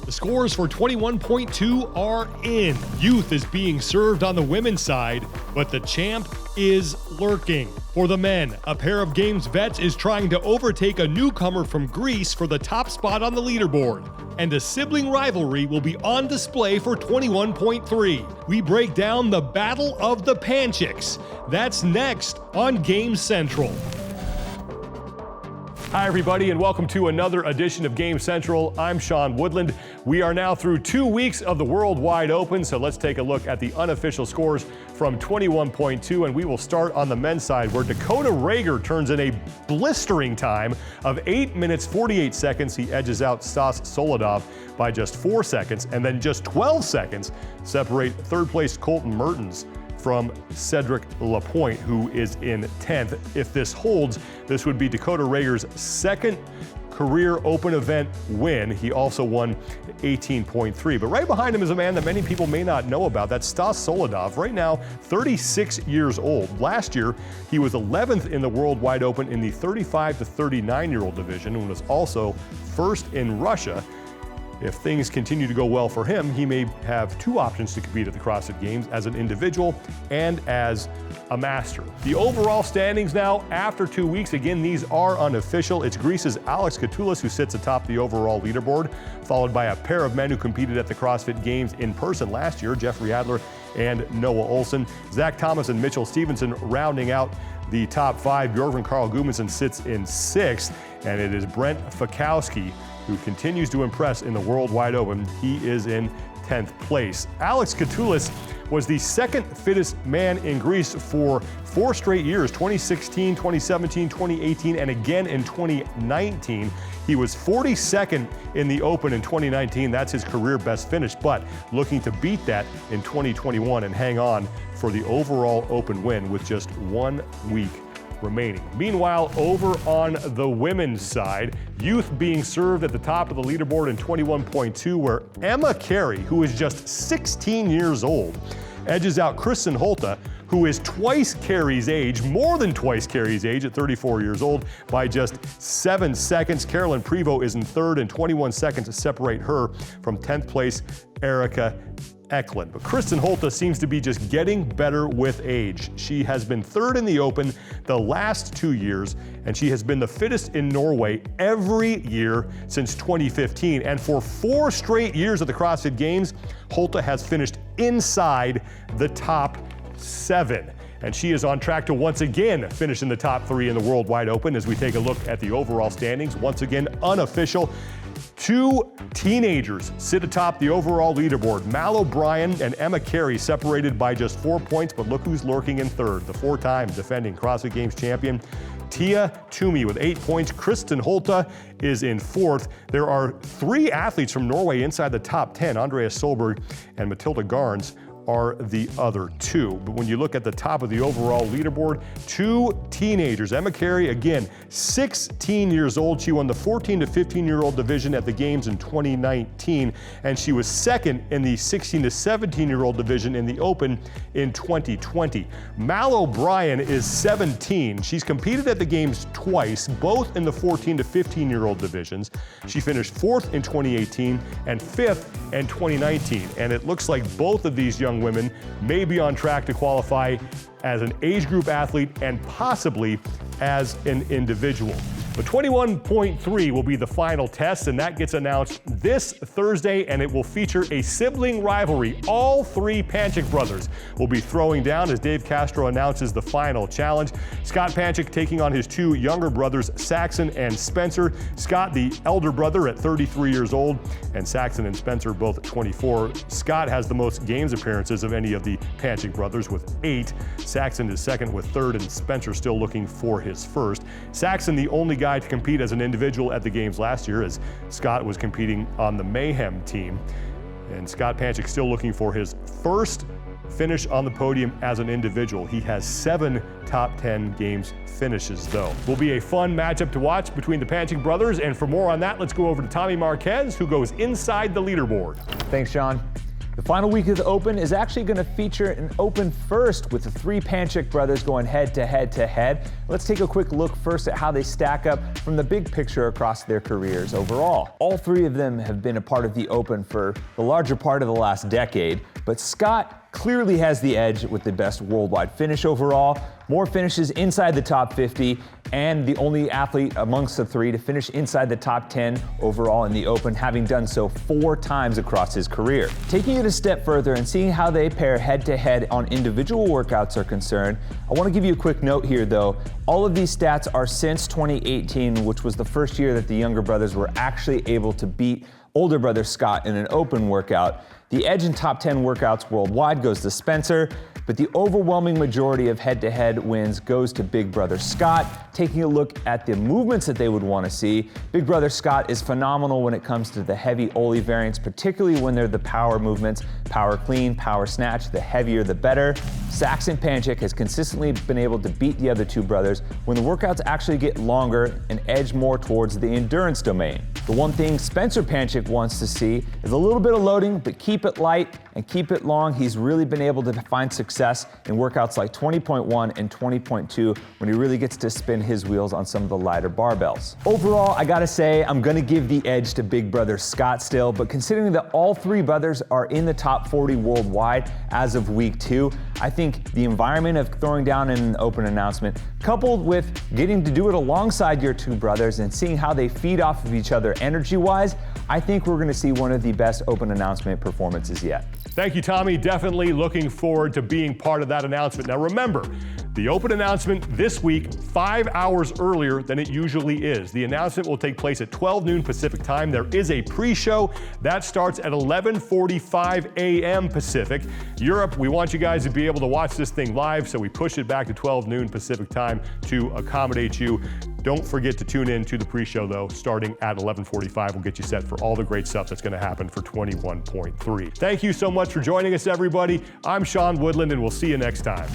The scores for 21.2 are in. Youth is being served on the women's side, but the champ is lurking. For the men, a pair of Games vets is trying to overtake a newcomer from Greece for the top spot on the leaderboard. And a sibling rivalry will be on display for 21.3. We break down the Battle of the Panchiks. That's next on Game Central. Hi everybody, and welcome to another edition of Game Central. I'm Sean Woodland. We are now through 2 weeks of the World Wide Open, so let's take a look at the unofficial scores from 21.2, and we will start on the men's side, where Dakota Rager turns in a blistering time of 8 minutes 48 seconds. He edges out Stas Solodov by just 4 seconds, and then just 12 seconds separate third place Colton Mertens from Cedric Lapointe, who is in 10th. If this holds, this would be Dakota Rager's second career open event win. He also won 18.3. But right behind him is a man that many people may not know about. That's Stas Solodov, right now 36 years old. Last year, he was 11th in the World Wide Open in the 35 to 39-year-old division and was also first in Russia. If things continue to go well for him, he may have two options to compete at the CrossFit Games, as an individual and as a master. The overall standings now after 2 weeks, again, these are unofficial. It's Greece's Alex Kotoulas who sits atop the overall leaderboard, followed by a pair of men who competed at the CrossFit Games in person last year, Jeffrey Adler and Noah Olson. Zach Thomas and Mitchell Stevenson rounding out the top five. Bjorgvin Carl Gudmundsson sits in 6th, and it is Brent Fakowski who continues to impress in the World Wide Open. He is in 10th place. Alex Kotoulas was the second fittest man in Greece for 4 straight years, 2016, 2017, 2018, and again in 2019. He was 42nd in the Open in 2019. That's his career best finish, but looking to beat that in 2021 and hang on for the overall Open win with just 1 week remaining. Meanwhile, over on the women's side, youth being served at the top of the leaderboard in 21.2, where Emma Cary, who is just 16 years old, edges out Kristin Holte, who is twice Cary's age, more than twice Cary's age at 34 years old, by just 7 seconds. Carolyn Prevost is in 3rd, and 21 seconds to separate her from 10th place Erica Eklund. But Kristin Holte seems to be just getting better with age. She has been 3rd in the Open the last 2 years, and she has been the fittest in Norway every year since 2015. And for 4 straight years at the CrossFit Games, Holte has finished inside the top 7. And she is on track to once again finish in the top 3 in the World Wide Open. As we take a look at the overall standings, once again unofficial, 2 teenagers sit atop the overall leaderboard. Mallory O'Brien and Emma Cary separated by just 4 points, but look who's lurking in 3rd, the 4-time defending CrossFit Games champion, Tia Toomey, with 8 points. Kristin Holte is in 4th. There are 3 athletes from Norway inside the top 10. Andreas Solberg and Matilda Garns are the other 2. But when you look at the top of the overall leaderboard, 2 teenagers. Emma Cary, again, 16 years old. She won the 14 to 15-year-old division at the Games in 2019, and she was 2nd in the 16 to 17-year-old division in the Open in 2020. Mallory O'Brien is 17. She's competed at the Games twice, both in the 14 to 15-year-old divisions. She finished 4th in 2018 and 5th in 2019, and it looks like both of these young women may be on track to qualify as an age group athlete and possibly as an individual. But 21.3 will be the final test, and that gets announced this Thursday, and it will feature a sibling rivalry. All 3 Panchik brothers will be throwing down as Dave Castro announces the final challenge. Scott Panchik taking on his 2 younger brothers, Saxon and Spencer. Scott, the elder brother, at 33 years old, and Saxon and Spencer both at 24. Scott has the most Games appearances of any of the Panchik brothers with 8. Saxon is 2nd with 3rd, and Spencer still looking for his 1st. Saxon, the only guy to compete as an individual at the Games last year, as Scott was competing on the Mayhem team. And Scott Panchik still looking for his 1st finish on the podium as an individual. He has 7 top 10 Games finishes, though. Will be a fun matchup to watch between the Panchik brothers, and for more on that, let's go over to Tommy Marquez, who goes inside the leaderboard. Thanks, Sean. The final week of the Open is actually going to feature an Open first with the three Panchik brothers going head to head to head. Let's take a quick look first at how they stack up from the big picture across their careers overall. All three of them have been a part of the Open for the larger part of the last decade, but Scott clearly has the edge with the best worldwide finish overall, more finishes inside the top 50, and the only athlete amongst the three to finish inside the top 10 overall in the Open, having done so 4 times across his career. Taking it a step further and seeing how they pair head-to-head on individual workouts are concerned, I want to give you a quick note here though. All of these stats are since 2018, which was the first year that the younger brothers were actually able to beat older brother Scott in an Open workout. The edge in top 10 workouts worldwide goes to Spencer, but the overwhelming majority of head-to-head wins goes to big brother Scott. Taking a look at the movements that they would want to see, big brother Scott is phenomenal when it comes to the heavy Ollie variants, particularly when they're the power movements, power clean, power snatch, the heavier the better. Saxon Panchik has consistently been able to beat the other two brothers when the workouts actually get longer and edge more towards the endurance domain. The one thing Spencer Panchik wants to see is a little bit of loading, but keep it light and keep it long. He's really been able to find success in workouts like 20.1 and 20.2 when he really gets to spin his wheels on some of the lighter barbells. Overall, I gotta say, I'm gonna give the edge to big brother Scott still, but considering that all three brothers are in the top 40 worldwide as of week 2, I think the environment of throwing down in an Open announcement, coupled with getting to do it alongside your two brothers and seeing how they feed off of each other energy-wise, I think we're gonna see one of the best Open announcement performances yet. Thank you, Tommy. Definitely looking forward to being part of that announcement. Now remember, the Open announcement this week, 5 hours earlier than it usually is. The announcement will take place at 12 noon Pacific time. There is a pre-show that starts at 11:45 a.m. Pacific. Europe, we want you guys to be able to watch this thing live, so we push it back to 12 noon Pacific time to accommodate you. Don't forget to tune in to the pre-show though, starting at 11:45. We'll get you set for all the great stuff that's gonna happen for 21.3. Thank you so much for joining us, everybody. I'm Sean Woodland, and we'll see you next time.